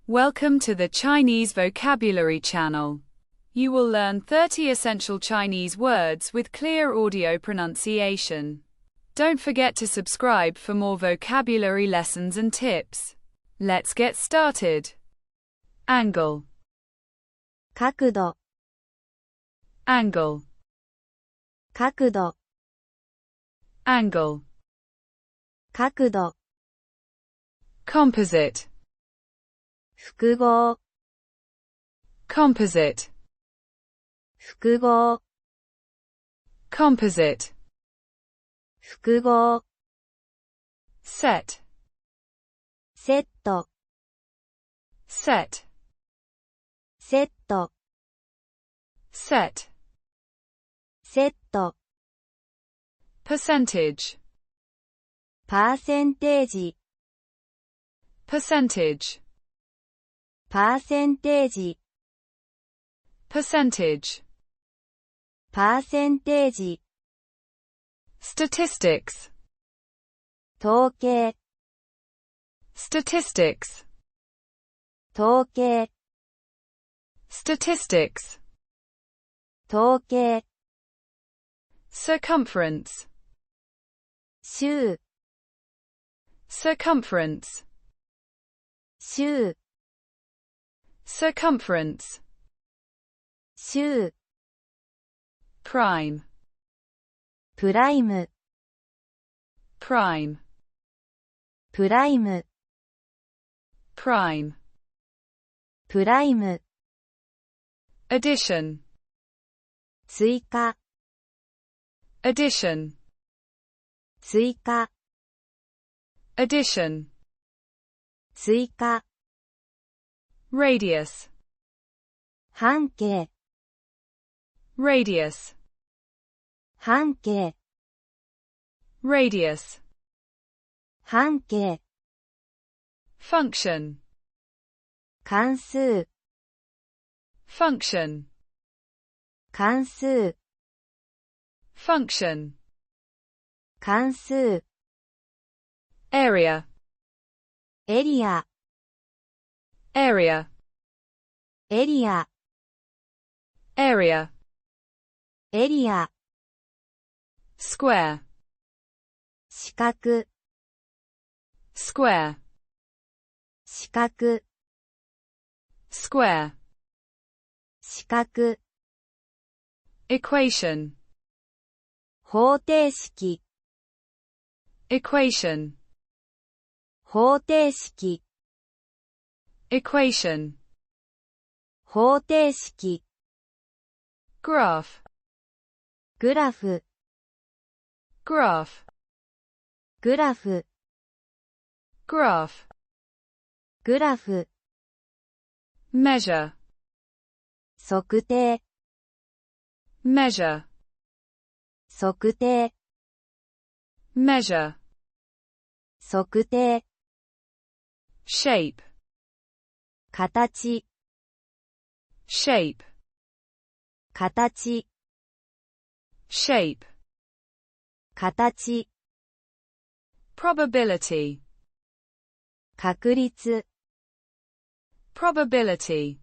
Welcome to the Chinese Vocabulary Channel. You will learn 30 essential Chinese words with clear audio pronunciation. Don't forget to subscribe for more vocabulary lessons and tips. Let's get started. Angle, 角度、 angle, 角度、 angle. 角度、 Composite, 複合、 composite, 複合、 composite. 複合、 Set, セット、 set, セット、 set. セット、 Percentage, パーセンテージ、 percentage, パーセンテージ、 percentage. パーセンテージ、 Statistics, 統計、 statistics, 統計、 statistics. 統計、 Circumference, 周、 circumference, 周、 circumference. 周、 Prime, プライム、 prime, プライム、 prime. プライム、 Addition, 追加、 addition, 追加、 addition. 追加、 Radius, 半径、 radius, 半径、 radius. 半径、 Function, 関数、 function, 関数、 function. 関数、 Area, エリア、 area, エリア、 area. エリア、 Square, 四角、 square, 四角、 square. 四角、 Equation, 方程式、 equation, 方程式、 equation. 方程式、 Graph, グラフ、 graph, グラフ、 graph. グラフ、 Measure, 測定、 measure, 測定、 measure. 測定、 Shape, 形、 shape, 形、 shape. 形、 Probability, 確率、 probability,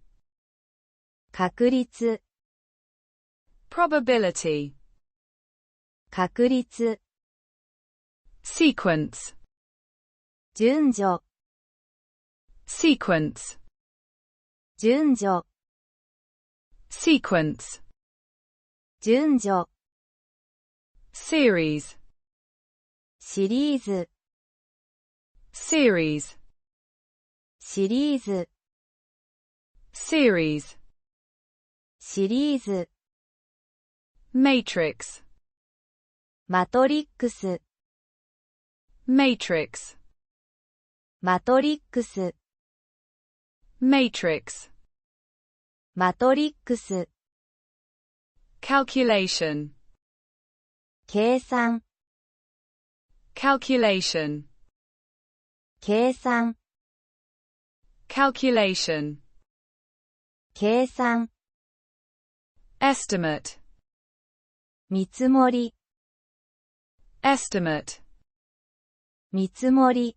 確率、 probability. 確率、 Sequence, 順序、 sequence, 順序、 sequence. 順序、 Series, シリーズ、 series, シリーズ、 series. シリーズ、 Matrix, マトリックス、 matrix, マトリックス、 matrix. マトリックス、 Calculation, 計算、 calculation, 計算、 calculation. 計算、 Estimate, 見積もり、 estimate, 見積もり、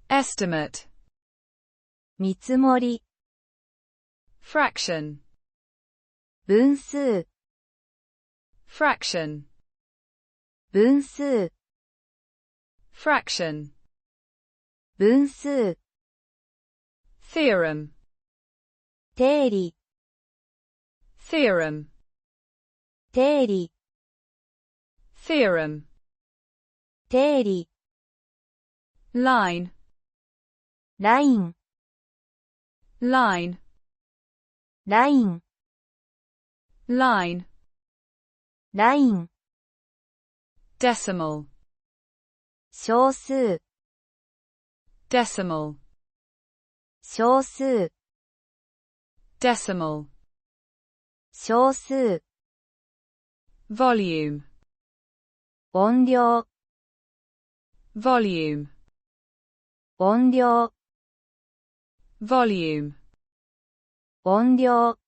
estimate. 見積もり、 fraction, 分数、 fraction, 分数、 fraction, 分数、 theorem, 定理、 theorem, 定理、 theorem, 定理、 line, ライン、 line, ライン、 line, ライン、 decimal, 小数、 decimal, 小数、 decimal, 小数、 volume, 音量、 volume, 音量、 volume, 音量、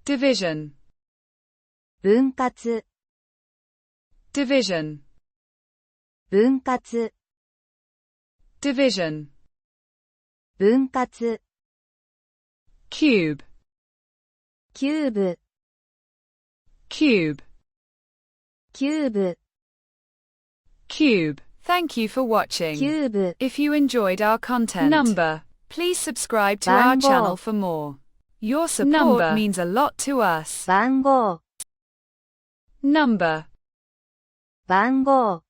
division, 分割、 division, 分割、 division, 分割、 cube, キューブ、 cube, キューブ、 cube. Thank you for watching. キューブ、 If you enjoyed our content, please subscribe to our 番号 channel for more. Your support means a lot to us. 番号、 Number, 番号。